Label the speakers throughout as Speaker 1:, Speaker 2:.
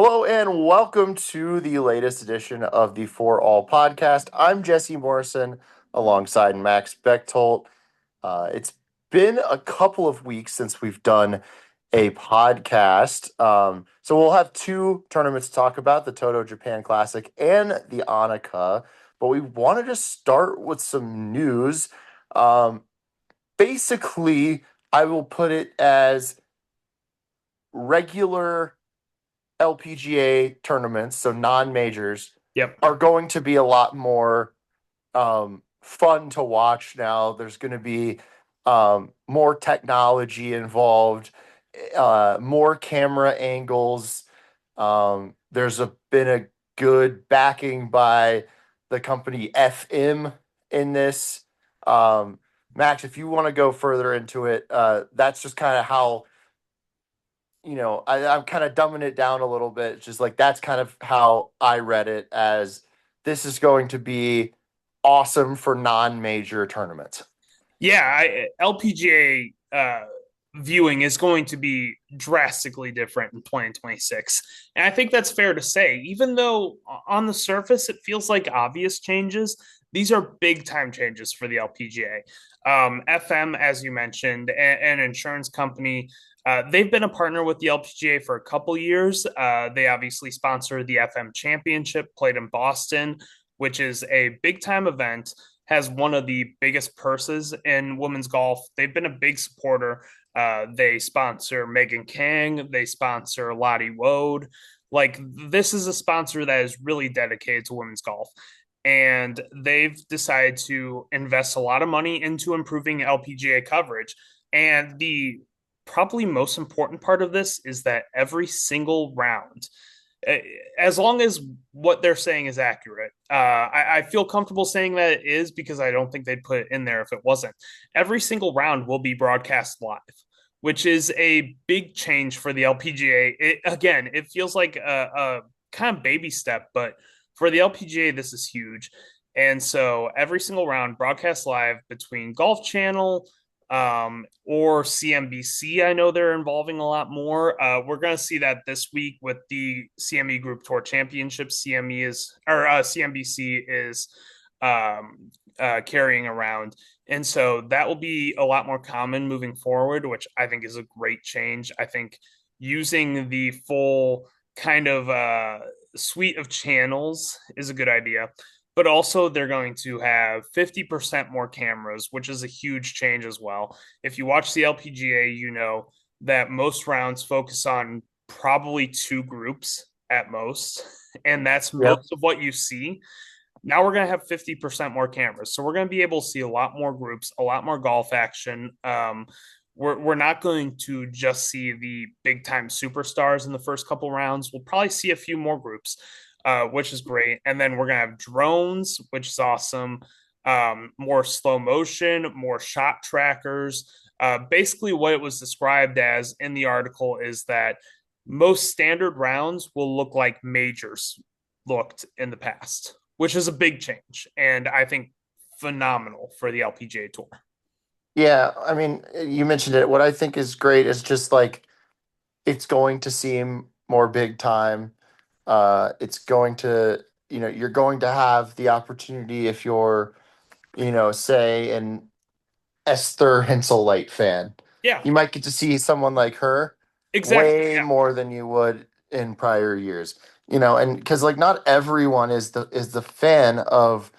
Speaker 1: Hello and welcome to the latest edition of the Fore-All Podcast. I'm Jesse Morrison alongside Max Bechtold. It's been a couple of weeks since we've done a podcast. So we'll have two tournaments to talk about, the Toto Japan Classic and the Annika. But we wanted to start with some news. Um, Basically, I will put it as regular LPGA tournaments, so non-majors,
Speaker 2: Yep.
Speaker 1: are going to be a lot more fun to watch now. There's going to be more technology involved, more camera angles. Been a good backing by the company FM in this. Max, if you want to go further into it, that's just kind of how I'm kind of dumbing it down a little bit. It's just like that's kind of how I read it as this is going to be awesome for non-major tournaments.
Speaker 2: Yeah, LPGA viewing is going to be drastically different in 2026. And I think that's fair to say. Even though on the surface it feels like obvious changes, these are big time changes for the LPGA. FM, as you mentioned, an insurance company. They've been a partner with the LPGA for a couple years. They obviously sponsor the FM Championship, played in Boston, which is a big time event, has one of the biggest purses in women's golf. They've been a big supporter. They sponsor Megan Kang. They sponsor Lottie Woad. Like, this is a sponsor that is really dedicated to women's golf. And they've decided to invest a lot of money into improving LPGA coverage. And the probably most important part of this is that every single round, as long as what they're saying is accurate. I feel comfortable saying that it is because I don't think they'd put it in there if it wasn't. Every single round will be broadcast live, which is a big change for the LPGA. It feels like a kind of baby step, but for the LPGA, this is huge. And so every single round broadcast live between Golf Channel, or CNBC. I know they're involving a lot more. We're going to see that this week with the CME Group Tour Championship. CNBC is carrying around, and so that will be a lot more common moving forward, which I think is a great change. I think using the full kind of suite of channels is a good idea, but also they're going to have 50% more cameras, which is a huge change as well. If you watch the LPGA, you know that most rounds focus on probably two groups at most, and that's
Speaker 1: Yep.
Speaker 2: most of what you see. Now we're going to have 50% more cameras. So we're going to be able to see a lot more groups, a lot more golf action. We're not going to just see the big time superstars in the first couple rounds. We'll probably see a few more groups, which is great. And then we're going to have drones, which is awesome. More slow motion, more shot trackers. Basically, what it was described as in the article is that most standard rounds will look like majors looked in the past, which is a big change. And I think phenomenal for the LPGA Tour.
Speaker 1: Yeah, I mean, you mentioned it. What I think is great is just like it's going to seem more big time. It's going to, you're going to have the opportunity if you're, say an Esther Henseleit fan.
Speaker 2: Yeah,
Speaker 1: You might get to see someone like her
Speaker 2: exactly.
Speaker 1: way
Speaker 2: Yeah.
Speaker 1: more than you would in prior years. And because like not everyone is the fan of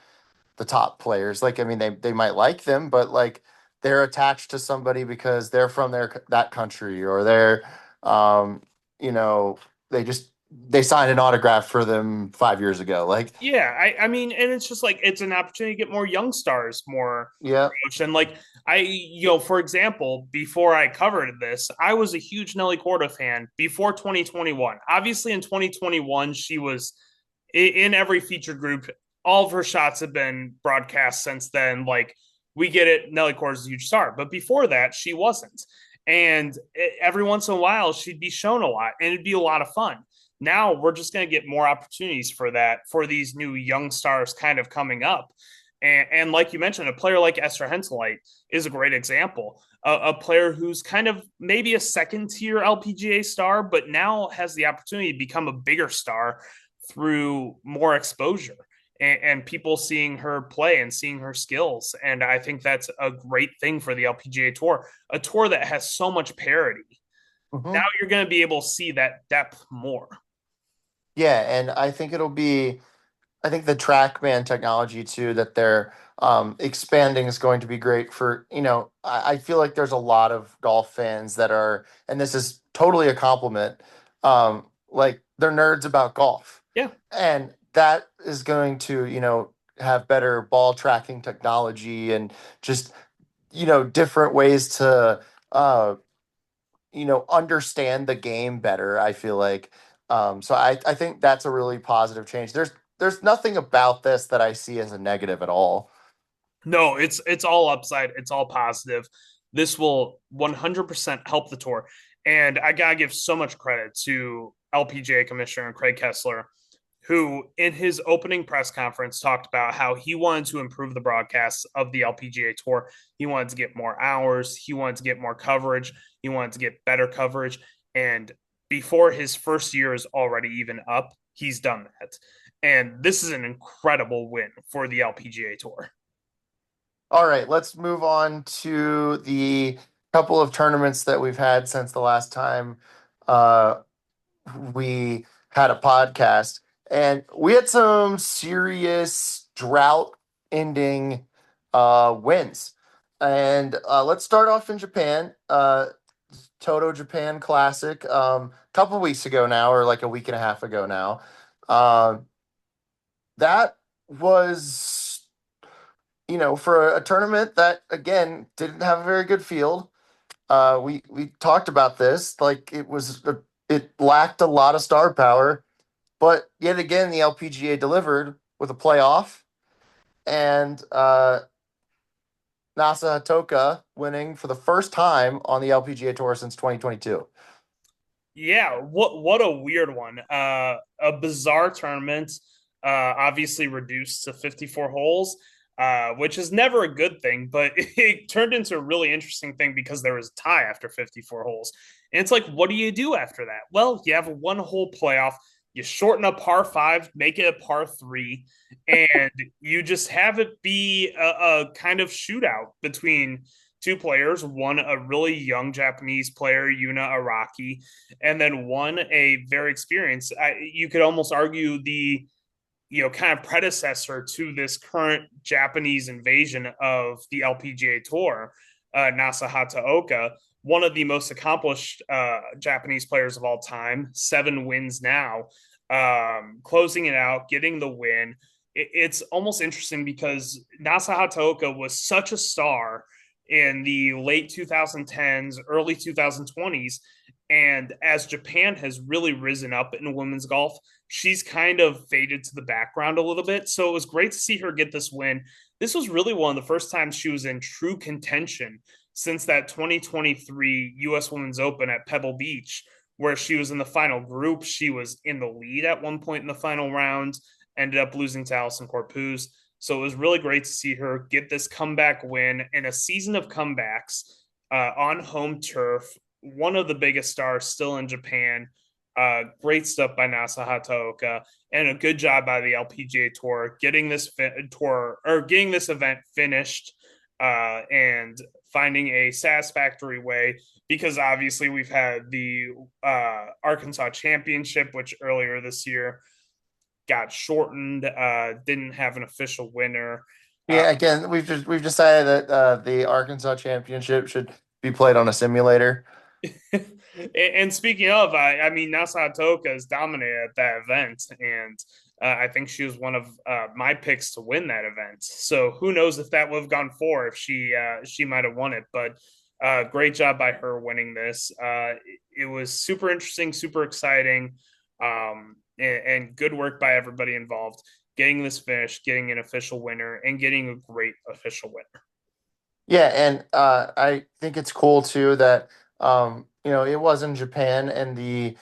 Speaker 1: the top players. Like I mean they might like them, but like they're attached to somebody because they're from that country or they're um you know they signed an autograph for them 5 years ago. Like
Speaker 2: Yeah, I mean, and it's just like it's an opportunity to get more young stars, more
Speaker 1: yeah,
Speaker 2: promotion. Like for example, before I covered this, I was a huge Nelly Corda fan before 2021. Obviously, in 2021, she was in every featured group. All of her shots have been broadcast since then. Like we get it, Nelly Corda's a huge star, but before that, she wasn't. And every once in a while, she'd be shown a lot, and it'd be a lot of fun. Now we're just going to get more opportunities for that for these new young stars kind of coming up. And like you mentioned, a player like Esther Henselite is a great example. A player who's kind of maybe a second tier LPGA star, but now has the opportunity to become a bigger star through more exposure and people seeing her play and seeing her skills. And I think that's a great thing for the LPGA Tour, a tour that has so much parity. Now
Speaker 1: Mhm.
Speaker 2: you're going to be able to see that depth more.
Speaker 1: Yeah, and I think the TrackMan technology too that they're expanding is going to be great for, I feel like there's a lot of golf fans that are, and this is totally a compliment, like they're nerds about golf.
Speaker 2: Yeah.
Speaker 1: And that is going to, have better ball tracking technology and just, different ways to, uh, understand the game better, I feel like. So I think that's a really positive change. There's nothing about this that I see as a negative at all.
Speaker 2: No, it's all upside. It's all positive. This will 100% help the tour. And I gotta give so much credit to LPGA Commissioner Craig Kessler, who in his opening press conference talked about how he wanted to improve the broadcasts of the LPGA Tour. He wanted to get more hours. He wanted to get more coverage. He wanted to get better coverage. And before his first year is already even up, he's done that. And this is an incredible win for the LPGA Tour.
Speaker 1: All right, let's move on to the couple of tournaments that we've had since the last time uh, we had a podcast. And we had some serious drought ending wins. And let's start off in Japan. Toto Japan Classic, a couple weeks ago now, or like a week and a half ago now. Uh, that was, for a tournament that again didn't have a very good field. We talked about this, like it lacked a lot of star power, but yet again the LPGA delivered with a playoff and Nasa Hatoka winning for the first time on the LPGA Tour since 2022.
Speaker 2: Yeah, what a weird one. A bizarre tournament, obviously reduced to 54 holes, which is never a good thing, but it turned into a really interesting thing because there was a tie after 54 holes. And it's like, what do you do after that? Well, you have a one hole playoff, you shorten a par five, make it a par three, and you just have it be a kind of shootout between two players, one a really young Japanese player, Yuna Araki, and then one a very experienced. You could almost argue the kind of predecessor to this current Japanese invasion of the LPGA Tour, Nasa Hataoka, one of the most accomplished Japanese players of all time, 7 wins now, closing it out, getting the win. It's almost interesting because Nasa Hataoka was such a star in the late 2010s, early 2020s. And as Japan has really risen up in women's golf, she's kind of faded to the background a little bit. So it was great to see her get this win. This was really one of the first times she was in true contention since that 2023 US Women's Open at Pebble Beach, where she was in the final group. She was in the lead at one point in the final round, ended up losing to Allison Corpuz. So it was really great to see her get this comeback win in a season of comebacks on home turf. One of the biggest stars still in Japan. Great stuff by Nasa Hataoka, and a good job by the LPGA Tour getting this getting this event finished and finding a satisfactory way. Because obviously we've had the Arkansas Championship, which earlier this year got shortened, didn't have an official winner. Uh,
Speaker 1: Yeah, again, we've decided that the Arkansas Championship should be played on a simulator.
Speaker 2: and speaking of, I mean, Nasa Toka has dominated at that event, and I think she was one of my picks to win that event. So who knows if that would have gone for if she might have won it, but great job by her winning this. It was super interesting, super exciting, and good work by everybody involved. Getting this finish, getting an official winner, and getting a great official winner.
Speaker 1: Yeah, and I think it's cool too that it was in Japan and the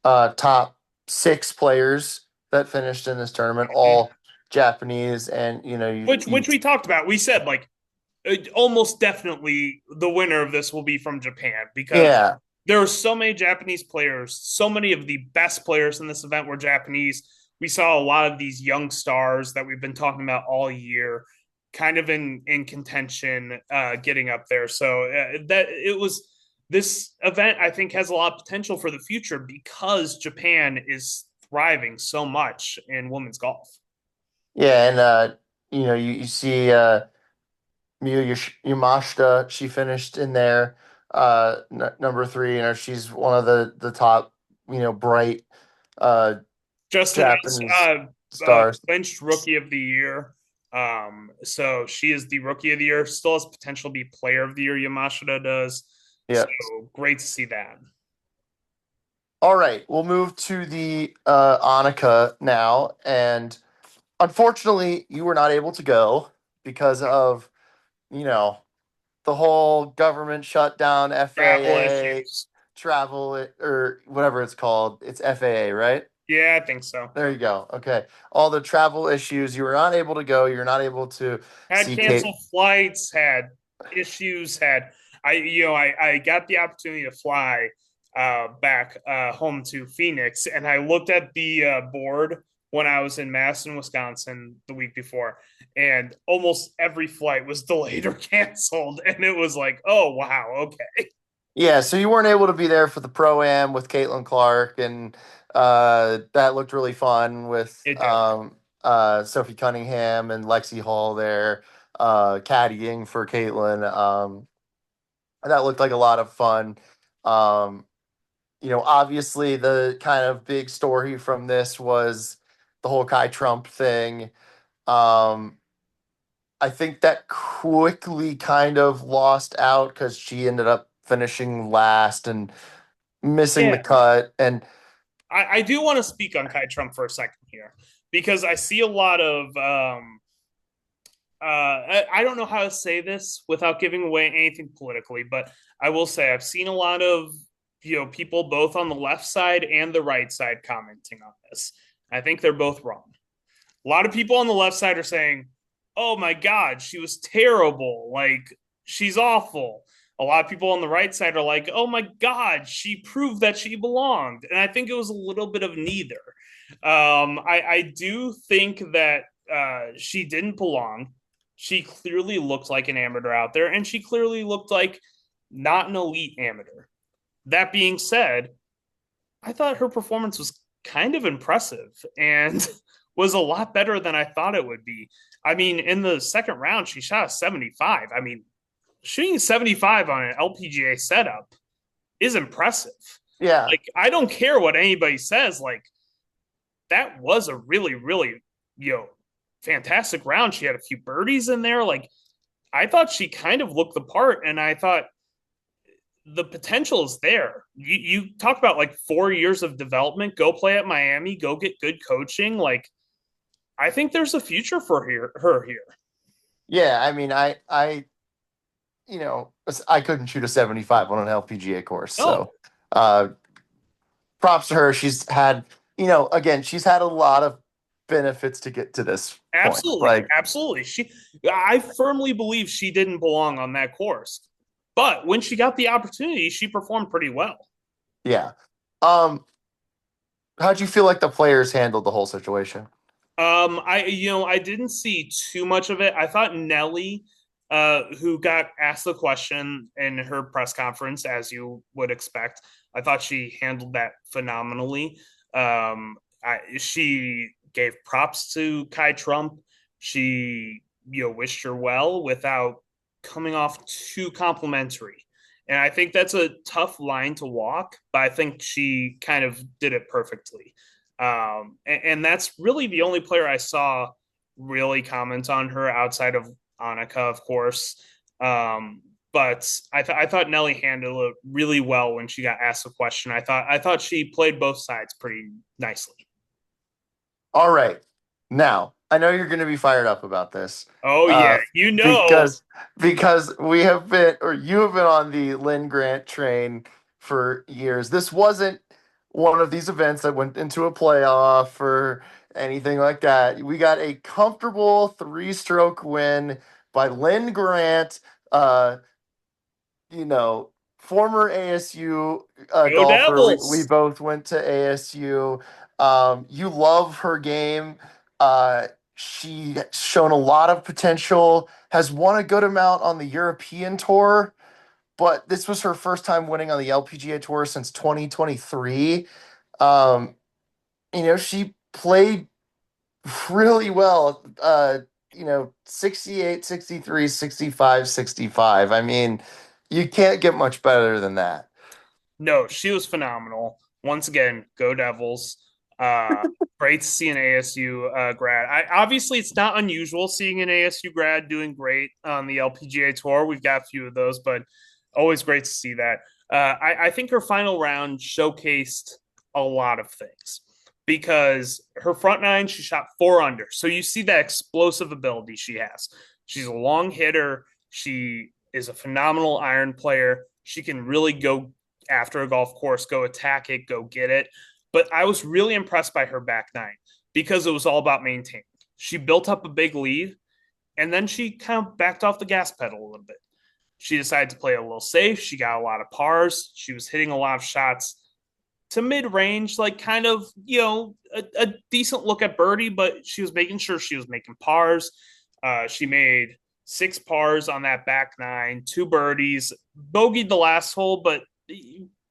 Speaker 1: top 6 players that finished in this tournament all Japanese, and
Speaker 2: which we talked about. We said like almost definitely the winner of this will be from Japan because
Speaker 1: yeah,
Speaker 2: there are so many Japanese players. So many of the best players in this event were Japanese. We saw a lot of these young stars that we've been talking about all year, kind of in contention, getting up there. So that it was this event. I think has a lot of potential for the future because Japan is thriving so much in women's golf.
Speaker 1: yeah, and you see Miyu Yamashita. She finished in there, number three. She's one of the top, bright uh,
Speaker 2: Just announced
Speaker 1: Japanese stars.
Speaker 2: clinched rookie of the year. So she is the rookie of the year. Still has potential to be player of the year. Yamashita does. So
Speaker 1: Yeah.
Speaker 2: great to see that.
Speaker 1: All right, we'll move to the Annika now, and unfortunately, you were not able to go because of you know the whole government shutdown,
Speaker 2: Travel
Speaker 1: FAA
Speaker 2: issues.
Speaker 1: travel or whatever it's called. It's FAA, right?
Speaker 2: Yeah, I think so.
Speaker 1: There you go. Okay, all the travel issues. You were not able to go. You're not able to
Speaker 2: Had
Speaker 1: see Kate.
Speaker 2: canceled flights, had issues, had I got the opportunity to fly back home to Phoenix, and I looked at the board when I was in Madison, Wisconsin the week before, and almost every flight was delayed or canceled, and it was like, oh wow, okay,
Speaker 1: Yeah, so you weren't able to be there for the pro am with Caitlin Clark, and that looked really fun with
Speaker 2: it did.
Speaker 1: Sophie Cunningham and Lexi Hall there, caddying for Caitlin. That looked like a lot of fun. Um, obviously the kind of big story from this was the whole Kai Trump thing. Um, I think that quickly kind of lost out because she ended up finishing last and missing the
Speaker 2: Yeah,
Speaker 1: cut. And
Speaker 2: I do want to speak on Kai Trump for a second here because I see a lot of I don't know how to say this without giving away anything politically, but I will say I've seen a lot of people both on the left side and the right side commenting on this. I think they're both wrong. A lot of people on the left side are saying, "Oh my God, she was terrible. Like she's awful." A lot of people on the right side are like, "Oh my God, she proved that she belonged." And I think it was a little bit of neither. I do think that she didn't belong. She clearly looked like an amateur out there, and she clearly looked like not an elite amateur. That being said, I thought her performance was kind of impressive and was a lot better than I thought it would be. I mean, in the second round, she shot a 75. I mean, shooting a 75 on an LPGA setup is impressive.
Speaker 1: yeah,
Speaker 2: Like, I don't care what anybody says. Like, that was a really, really, fantastic round. She had a few birdies in there. Like, I thought she kind of looked the part, and I thought the potential is there. You talk about like 4 years of development. Go play at Miami. Go get good coaching. Like I think there's a future for her here.
Speaker 1: yeah. I mean, I couldn't shoot a 75 on an LPGA course.
Speaker 2: No,
Speaker 1: So, uh, props to her. She's had, again, she's had a lot of benefits to get to this point.
Speaker 2: absolutely,
Speaker 1: Like,
Speaker 2: absolutely. I firmly believe she didn't belong on that course, but when she got the opportunity, she performed pretty well.
Speaker 1: yeah. Um, how'd you feel like the players handled the whole situation?
Speaker 2: I didn't see too much of it. I thought Nelly, who got asked the question in her press conference, as you would expect, I thought she handled that phenomenally. She gave props to Kai Trump. She, wished her well without coming off too complimentary. And I think that's a tough line to walk, but I think she kind of did it perfectly. And that's really the only player I saw really comment on her outside of Annika, of course. But I thought Nelly handled it really well when she got asked a question. I thought she played both sides pretty nicely.
Speaker 1: All right. Now, I know you're going to be fired up about this.
Speaker 2: Oh yeah,
Speaker 1: Uh, because we have been, or you have been on the Lynn Grant train for years. This wasn't one of these events that went into a playoff or anything like that. We got a comfortable three-stroke win by Lynn Grant. Uh, you know, former ASU
Speaker 2: Go
Speaker 1: golfer. We
Speaker 2: Devils.
Speaker 1: both went to ASU. You love her game. She shown a lot of potential. Has won a good amount on the European tour, but this was her first time winning on the LPGA tour since 2023. Um, she played really well. 68, 63, 65, 65. I mean, you can't get much better than that.
Speaker 2: No, she was phenomenal. Once again, go Devils. Uh, Great to see an ASU grad. Obviously it's not unusual seeing an ASU grad doing great on the LPGA tour. We've got a few of those, but always great to see that. I think her final round showcased a lot of things because her front nine, she shot 4 under. So you see that explosive ability she has. She's a long hitter. She is a phenomenal iron player. She can really go after a golf course, go attack it, go get it. But I was really impressed by her back nine because it was all about maintaining. She built up a big lead and then she kind of backed off the gas pedal a little bit. She decided to play a little safe. She got a lot of pars. She was hitting a lot of shots to mid range, like kind of, a decent look at birdie, but she was making sure she was making pars. She made 6 pars on that back nine, 2 birdies, bogeyed the last hole, but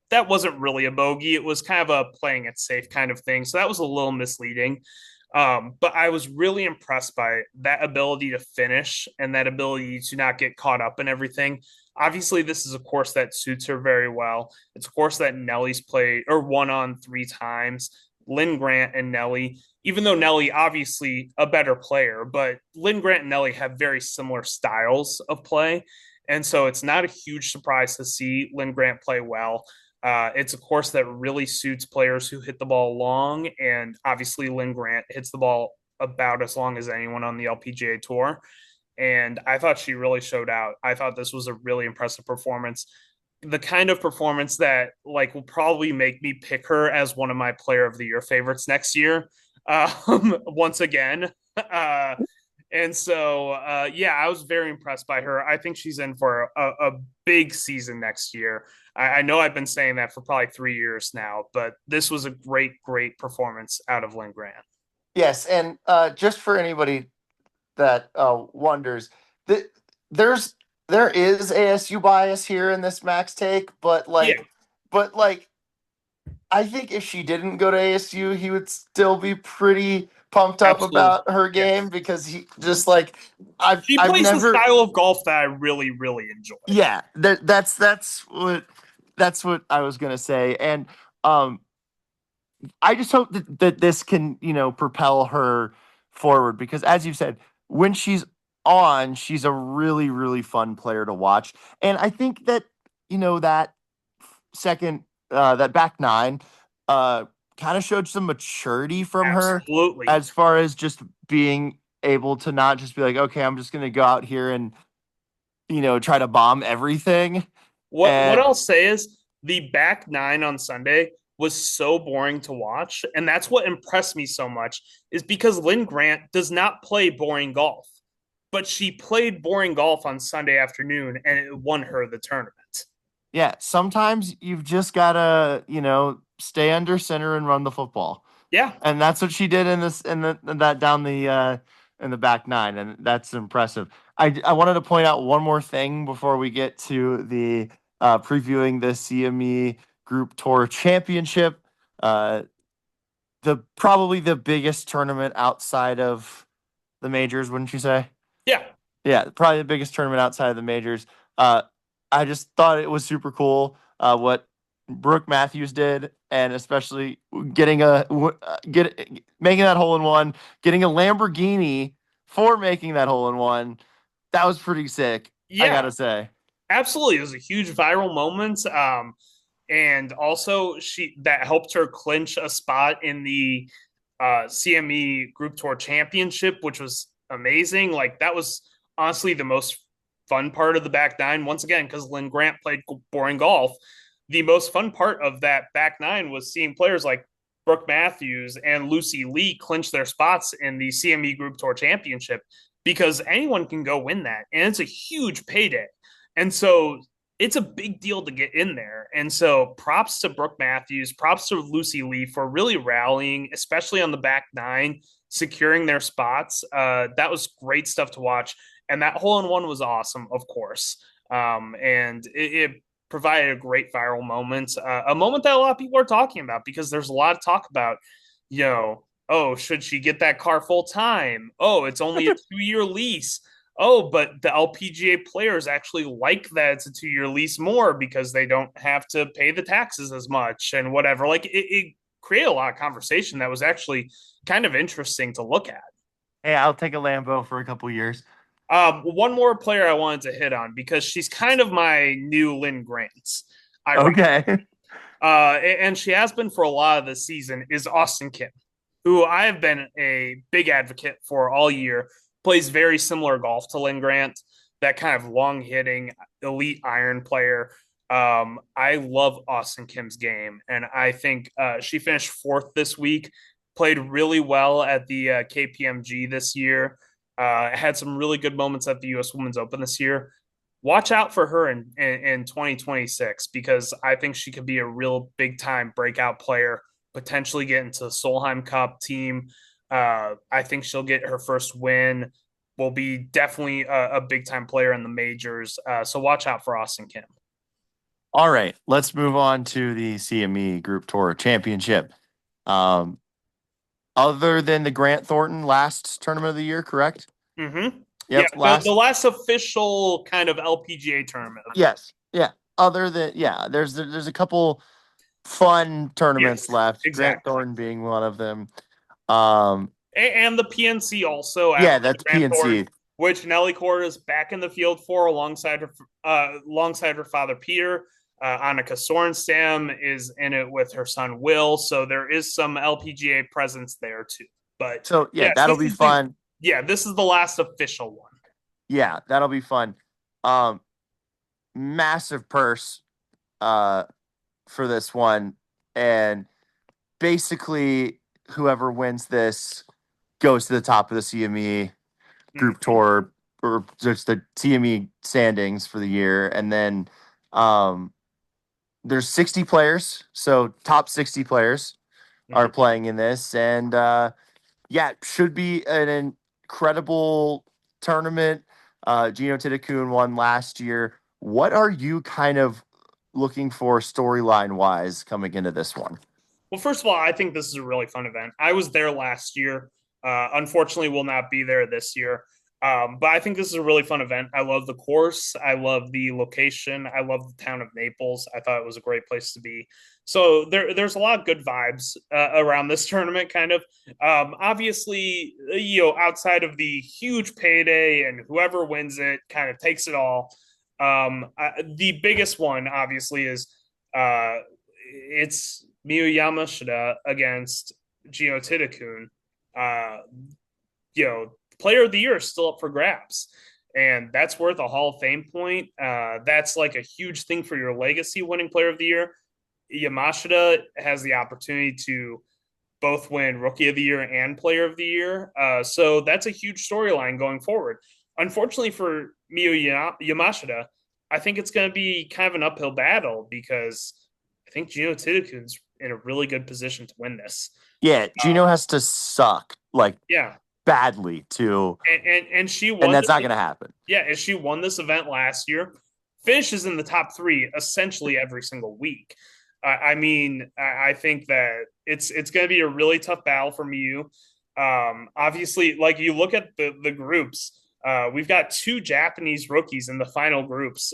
Speaker 2: that wasn't really a bogey. It was kind of a playing it safe kind of thing. So that was a little misleading. But I was really impressed by that ability to finish and that ability to not get caught up in everything. Obviously, this is a course that suits her very well. It's a course that Nellie's played or won on 3 times. Lynn Grant and Nellie, even though Nellie obviously a better player, but Lynn Grant and Nellie have very similar styles of play. And so it's not a huge surprise to see Lynn Grant play well. It's a course that really suits players who hit the ball long, and obviously Lynn Grant hits the ball about as long as anyone on the LPGA Tour. And I thought she really showed out. I thought this was a really impressive performance. The kind of performance that will probably make me pick her as one of my Player of the Year favorites next year. Once again, and so, yeah, I was very impressed by her. I think she's in for a big season next year. I know I've been saying that for probably 3 years now, but this was a great, great performance out of Lynn Grant.
Speaker 1: Yes, and just for anybody that wonders, that there's there is ASU bias here in this Max take, but
Speaker 2: Yeah,
Speaker 1: I think if she didn't go to ASU, he would still be pretty pumped up
Speaker 2: absolutely.
Speaker 1: about her
Speaker 2: Yeah.
Speaker 1: game because he just like
Speaker 2: She
Speaker 1: I've
Speaker 2: plays the
Speaker 1: never.
Speaker 2: style of golf that I really, really enjoy.
Speaker 1: Yeah, that's what I was gonna say, and um I just hope that this can, propel her forward because, as you said, when she's on, she's a really, really fun player to watch. And I think that, that second, that back nine, kind of showed some maturity from her
Speaker 2: Absolutely.
Speaker 1: as far as just being able to not just be like, okay, I'm just going to go out here and, try to bomb everything.
Speaker 2: What
Speaker 1: And
Speaker 2: I'll say is the back nine on Sunday was so boring to watch, and that's what impressed me so much is because Lynn Grant does not play boring golf, but she played boring golf on Sunday afternoon and it won her the tournament.
Speaker 1: yeah, sometimes you've just gotta, stay under center and run the football,
Speaker 2: Yeah,
Speaker 1: and that's what she did in that down the in the back nine, and that's impressive. I wanted to point out one more thing before we get to the previewing the CME Group Tour Championship, uh, the probably the biggest tournament outside of the majors, wouldn't you say?
Speaker 2: yeah,
Speaker 1: Yeah, probably the biggest tournament outside of the majors. Uh, I just thought it was super cool what Brooke Matthews did, and especially getting making that hole in one, getting a Lamborghini for making that hole in one. That was pretty sick, I
Speaker 2: yeah.
Speaker 1: gotta say.
Speaker 2: Absolutely. It was a huge viral moment. And also she that helped her clinch a spot in the CME Group Tour Championship, which was amazing. Like that was honestly the most fun part of the back nine. Once again, because Lynn Grant played boring golf. The most fun part of that back nine was seeing players like Brooke Matthews and Lucy Lee clinch their spots in the CME Group Tour Championship, because anyone can go win that. And it's a huge payday. And so it's a big deal to get in there. And so props to Brooke Matthews, props to Lucy Lee for really rallying, especially on the back nine, securing their spots. That was great stuff to watch. And that hole in one was awesome, of course. And it provided a great viral moment, a moment that a lot of people are talking about, because there's a lot of talk about, oh, should she get that car full time? Oh, it's only a 2-year lease. Oh, but the LPGA players actually like that it's a 2-year lease more because they don't have to pay the taxes as much and whatever. Like it created a lot of conversation that was actually kind of interesting to look at.
Speaker 1: Hey, I'll take a Lambo for a couple years.
Speaker 2: One more player I wanted to hit on, because she's kind of my new Lynn Grant.
Speaker 1: Okay.
Speaker 2: And she has been for a lot of the season, is Austin Kim, who I have been a big advocate for all year. Plays very similar golf to Lynn Grant, that kind of long hitting elite iron player. I love Austin Kim's game, and I think she finished 4th this week, played really well at the KPMG this year, had some really good moments at the US Women's Open this year. Watch out for her in 2026, because I think she could be a real big time breakout player, potentially get into the Solheim Cup team. I think she'll get her first win, will be definitely a big time player in the majors. So watch out for Austin Kim.
Speaker 1: All right, let's move on to the CME Group Tour Championship. Other than the Grant Thornton last tournament of the year, correct?
Speaker 2: Mm-hmm.
Speaker 1: Yep,
Speaker 2: yeah, the last official kind of LPGA tournament.
Speaker 1: Yes. Yeah. Other than there's a couple fun tournaments left.
Speaker 2: Exactly.
Speaker 1: Grant Thornton being one of them.
Speaker 2: And the PNC also.
Speaker 1: Yeah, that's PNC. Thornton,
Speaker 2: which Nelly Court is back in the field for, alongside her father Peter. Annika Sorenstam is in it with her son Will, so there is some LPGA presence there too. But
Speaker 1: so yes, that'll be fun.
Speaker 2: This is the last official one.
Speaker 1: Yeah, that'll be fun. Massive purse for this one, and basically whoever wins this goes to the top of the CME Group Tour, or just the CME standings for the year. And then there's 60 players, so top 60 players are playing in this, and should be an incredible tournament. Gino Titakun won last year. What are you kind of looking for storyline wise coming into this one?
Speaker 2: Well, first of all, I think this is a really fun event. I was there last year. Unfortunately, will not be there this year. But I think this is a really fun event. I love the course. I love the location. I love the town of Naples. I thought it was a great place to be. So there's a lot of good vibes around this tournament, kind of. Obviously, outside of the huge payday and whoever wins it kind of takes it all. The biggest one, obviously, is it's Miyu Yamashita against Gino Titakun. Player of the year is still up for grabs, and that's worth a Hall of Fame point. That's like a huge thing for your legacy, winning player of the year. Yamashita has the opportunity to both win Rookie of the Year and Player of the Year. So that's a huge storyline going forward. Unfortunately for Miyu Yamashita, I think it's going to be kind of an uphill battle, because I think Gino Titakun's in a really good position to win this.
Speaker 1: Yeah, Gino has to suck badly to,
Speaker 2: and she won,
Speaker 1: and that's not going to happen.
Speaker 2: Yeah, and she won this event last year. Finishes in the top 3 essentially every single week. I think that it's going to be a really tough battle for Miyu. Obviously, like, you look at the groups. We've got 2 Japanese rookies in the final groups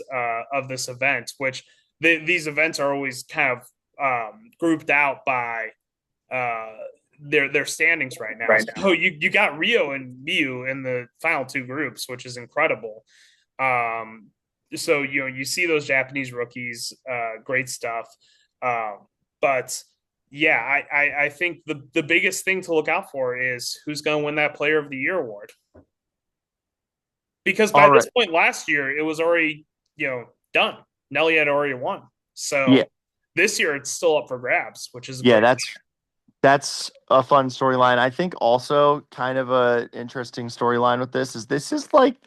Speaker 2: of this event, which these events are always kind of grouped out by their standings right now. So you got Rio and Miyu in the final 2 groups, which is incredible. So you see those Japanese rookies, great stuff. But yeah, I think the biggest thing to look out for is who's going to win that Player of the Year award. Because by this point last year, it was already, done. Nelly had already won. So this year it's still up for grabs, which is
Speaker 1: That's a fun storyline. I think also kind of a interesting storyline with this is like,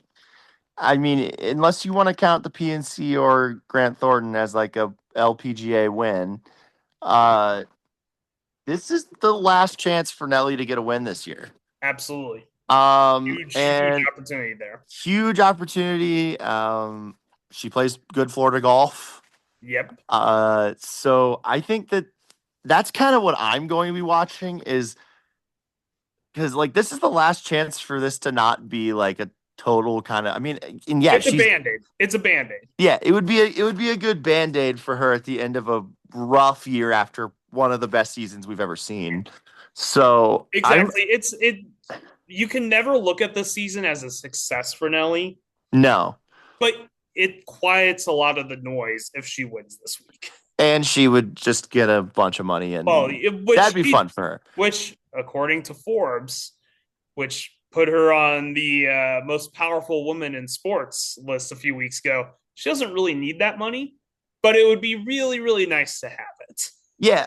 Speaker 1: I mean, unless you want to count the PNC or Grant Thornton as like a LPGA win, uh, this is the last chance for Nelly to get a win this year.
Speaker 2: Absolutely. Huge
Speaker 1: And
Speaker 2: opportunity there.
Speaker 1: huge opportunity. She plays good Florida golf.
Speaker 2: Yep.
Speaker 1: So I think that that's kind of what I'm going to be watching is because like this is the last chance for this to not be like a total kind of. I mean, and yeah,
Speaker 2: It's a
Speaker 1: she's
Speaker 2: band-aid. It's a band-aid.
Speaker 1: yeah, it would be a good band-aid for her at the end of a rough year after one of the best seasons we've ever seen. So I'm
Speaker 2: Exactly. It you can never look at the season as a success for Nelly,
Speaker 1: no,
Speaker 2: but it quiets a lot of the noise if she wins this week.
Speaker 1: and she would just get a bunch of money,
Speaker 2: Well,
Speaker 1: and that'd be fun for her.
Speaker 2: which according to Forbes, which put her on the most powerful woman in sports list a few weeks ago, she doesn't really need that money, but it would be really, really nice to have it.
Speaker 1: Yeah,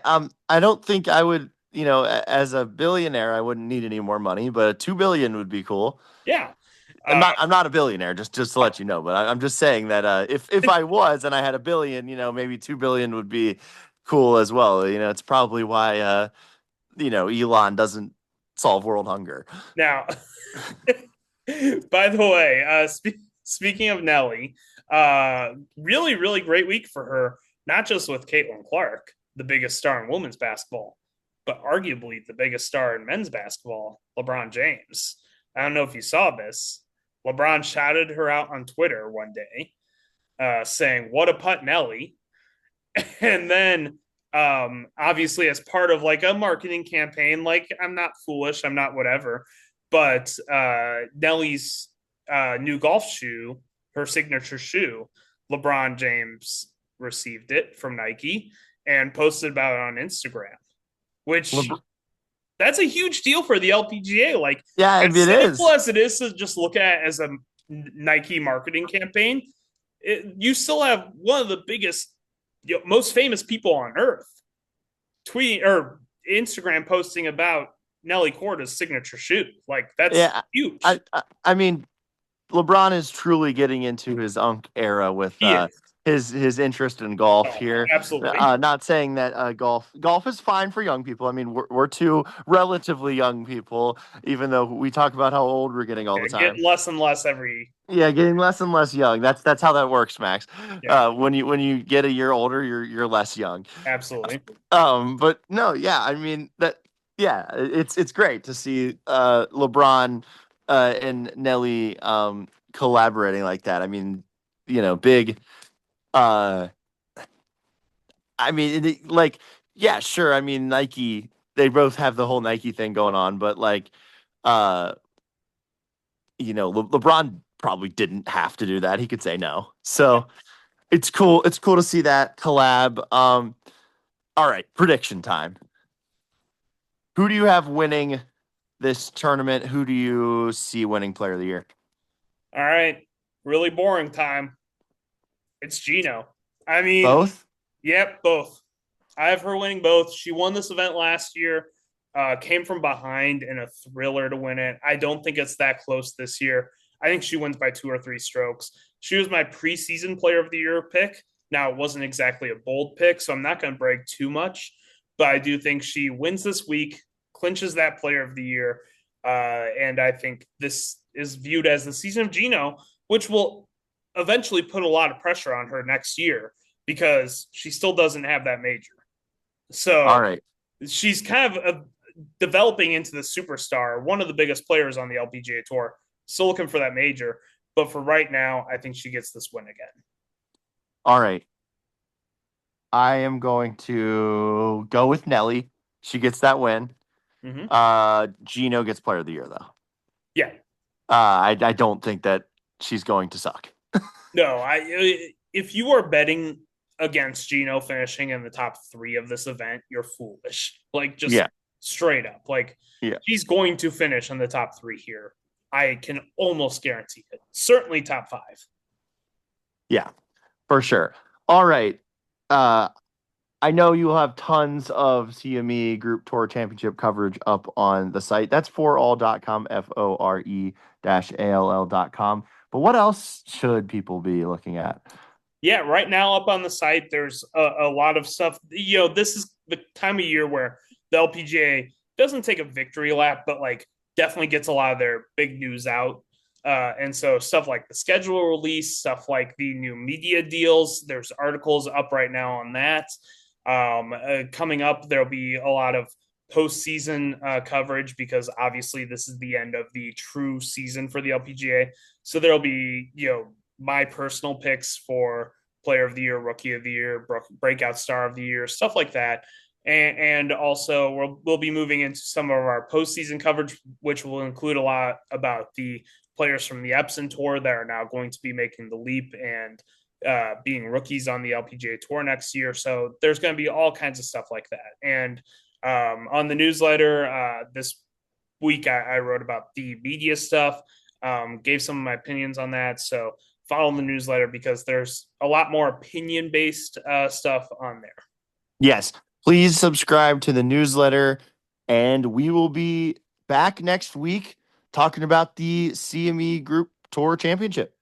Speaker 1: I don't think I would, as a billionaire, I wouldn't need any more money, but 2 billion would be cool.
Speaker 2: Yeah.
Speaker 1: I'm
Speaker 2: Uh,
Speaker 1: not, I'm not a billionaire, just to let you know, but I'm just saying that if I was and I had a billion, maybe 2 billion would be cool as well. It's probably why Elon doesn't solve world hunger.
Speaker 2: Now, by the way, speaking of Nelly, really, really great week for her, not just with Caitlin Clark, the biggest star in women's basketball, but arguably the biggest star in men's basketball, LeBron James. I don't know if you saw this. LeBron shouted her out on Twitter one day, saying, "What a putt, Nelly." And then obviously as part of like a marketing campaign, like I'm not foolish, I'm not whatever, but Nelly's new golf shoe, her signature shoe, LeBron James received it from Nike and posted about it on Instagram, which
Speaker 1: LeBron,
Speaker 2: that's a huge deal for the LPGA. Like,
Speaker 1: yeah, I
Speaker 2: as
Speaker 1: mean, it
Speaker 2: cynical
Speaker 1: is.
Speaker 2: as it is to just look at it as a Nike marketing campaign, you still have one of the biggest, most famous people on earth tweet or Instagram posting about Nelly Corda's signature shoe. Like, that's
Speaker 1: Yeah,
Speaker 2: huge.
Speaker 1: I mean, LeBron is truly getting into his unk era with
Speaker 2: He is.
Speaker 1: his interest in golf
Speaker 2: Oh,
Speaker 1: here.
Speaker 2: absolutely.
Speaker 1: Not saying that golf is fine for young people. I mean, we're two relatively young people, even though we talk about how old we're getting all
Speaker 2: Yeah,
Speaker 1: the
Speaker 2: get
Speaker 1: time.
Speaker 2: less and less every.
Speaker 1: Yeah, getting less and less young. That's how that works, Max.
Speaker 2: Yeah,
Speaker 1: When you get a year older, you're less young.
Speaker 2: absolutely.
Speaker 1: But no, yeah, I mean that. Yeah, it's great to see LeBron and Nelly collaborating like that. I mean, big. Uh, I mean, like, yeah, sure. I mean, Nike. They both have the whole Nike thing going on, but like, uh, LeBron probably didn't have to do that. He could say no. So it's cool. It's cool to see that collab. All right, prediction time. Who do you have winning this tournament? Who do you see winning Player of the Year?
Speaker 2: All right. Really boring time. It's Gino. I mean,
Speaker 1: Both?
Speaker 2: yep, both. I have her winning both. She won this event last year, came from behind in a thriller to win it. I don't think it's that close this year. I think she wins by 2 or 3 strokes. She was my preseason player of the year pick. Now, it wasn't exactly a bold pick, so I'm not going to brag too much, but I do think she wins this week, clinches that player of the year. And I think this is viewed as the season of Gino, which will eventually put a lot of pressure on her next year because she still doesn't have that major.
Speaker 1: All
Speaker 2: So
Speaker 1: right.
Speaker 2: she's kind of developing into the superstar, one of the biggest players on the LPGA Tour. Still looking for that major, but for right now, I think she gets this win again.
Speaker 1: All right. I am going to go with Nelly. She gets that win.
Speaker 2: Mm-hmm.
Speaker 1: Gino gets Player of the Year though.
Speaker 2: Yeah,
Speaker 1: I don't think that she's going to suck.
Speaker 2: no, I if you are betting against Gino finishing in the top 3 of this event, you're foolish. Like just
Speaker 1: Yeah.
Speaker 2: straight up, like
Speaker 1: Yeah.
Speaker 2: she's going to finish in the top 3 here. I can almost guarantee it. Certainly top 5.
Speaker 1: Yeah, for sure. All right. Uh, I know you'll have tons of CME Group Tour Championship coverage up on the site. That's ForeAll.com, FORE-ALL.com. But what else should people be looking at?
Speaker 2: Yeah, right now up on the site, there's a lot of stuff. This is the time of year where the LPGA doesn't take a victory lap, but like definitely gets a lot of their big news out. And so stuff like the schedule release, stuff like the new media deals, there's articles up right now on that. Coming up, there'll be a lot of postseason coverage because obviously this is the end of the true season for the LPGA. So there'll be, my personal picks for player of the year, rookie of the year, breakout star of the year, stuff like that. And also we'll be moving into some of our postseason coverage, which will include a lot about the players from the Epson Tour that are now going to be making the leap and being rookies on the LPGA Tour next year. So there's going to be all kinds of stuff like that. And on the newsletter this week, I wrote about the media stuff, gave some of my opinions on that. So follow the newsletter because there's a lot more opinion based stuff on there.
Speaker 1: Yes, please subscribe to the newsletter, and we will be back next week talking about the CME Group Tour Championship.